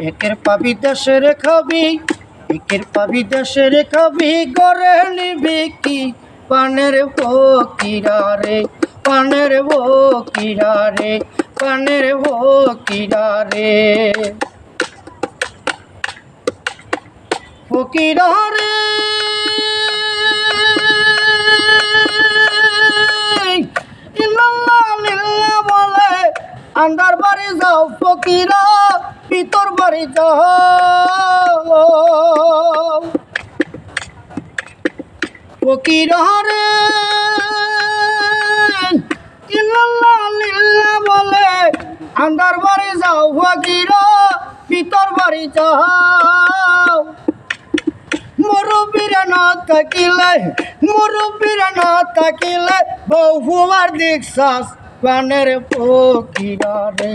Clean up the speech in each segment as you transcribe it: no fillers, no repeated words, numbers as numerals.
একের পাবি দেশের খাবি, একের পাবি দেশের খাবি, গড়ে নিবি কি পানের ফকিরা রে, পানের ফকিরা রে, পানের ফকিরা রে, ফকিরা রে। বলে আন্দার বাড়ি যাও ফকিরা, ভিতর বাড়ি যাও ফকিরা রে। বলে আন্দার বাড়ি যাও ফকিরা, ভিতর বাড়ি যাও। মুরব্বীরা না থাকিলে, মুরব্বীরা না থাকিলে বহুয়ার দেখছাস পানের ফকিরা রে,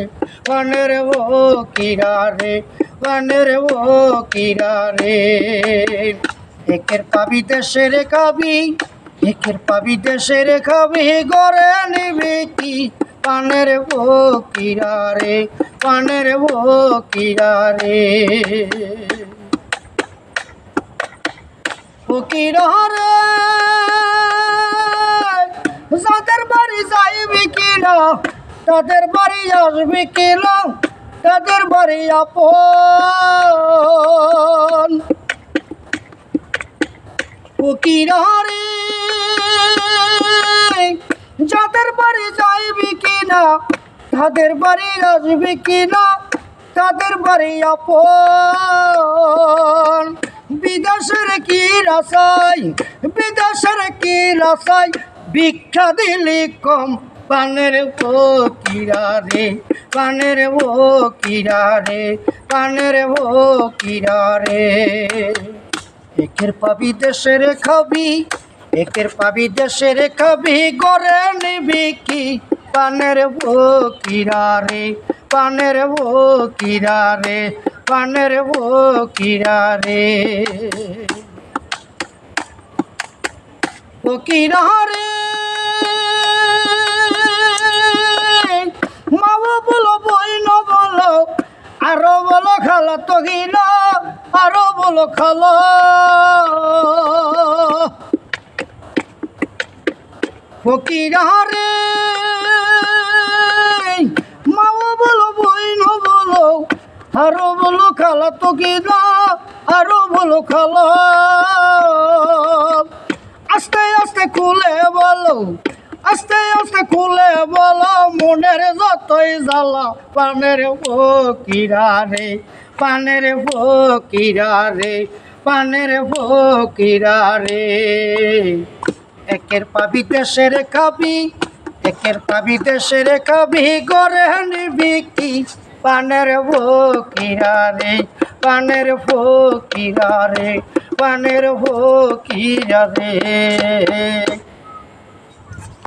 পানের ফকিরা রে, পানের ফকিরা রে। একের পাবি দেশের খাবি, একের পাবি দেশের খাবি, গড়ে নিবি কি পানের ফকিরা রে, পানের ফকিরা রে, ফকিরা রে। যাদের বাড়ি যাইবি কিনা, তাদের বাড়ি আসবি কিনা, তাদের বাড়ি আপন ফকিরা রে। যাদের বাড়ি যাইবি কিনা, তাদের বাড়ি আসবি কিনা, তাদের বাড়ি আপন। বিদেশের কি রাসাই, বিদেশের কি রাসাই, ভিক্ষা দিলি কম পানের ফকিরা রে, পানের ফকিরা রে, পানের ফকিরা রে। একের পাবি দেশের খাবি, একের পাবি দেশের খাবি, গড়ে নিবি কি পানের ফকিরা রে, পানের ফকিরা রে, পানের ফকিরা রে, ফকিরা রে। মাও বলো বইন বলো, আরো বলো খালা তহিলা, আরো বলো খালা ফকিরা রে। মাও বলো বইন বলো, আরো বলো খালা তহিলা, আরো বলো খালা। আস্তে আস্তে খুলে বলো, আস্তে আস্তে খুলে বলো, মনের যতই জ্বালা পানের ফকিরা রে, পানের ফকিরা রে, পানের ফকিরা রে। একের পাবি দেশের খাবি, একের পাবি দেশের খাবি, গড়ে নিবি কি পানের ফকিরা রে, পানের ফকিরা রে, পানের ফকিরা রে।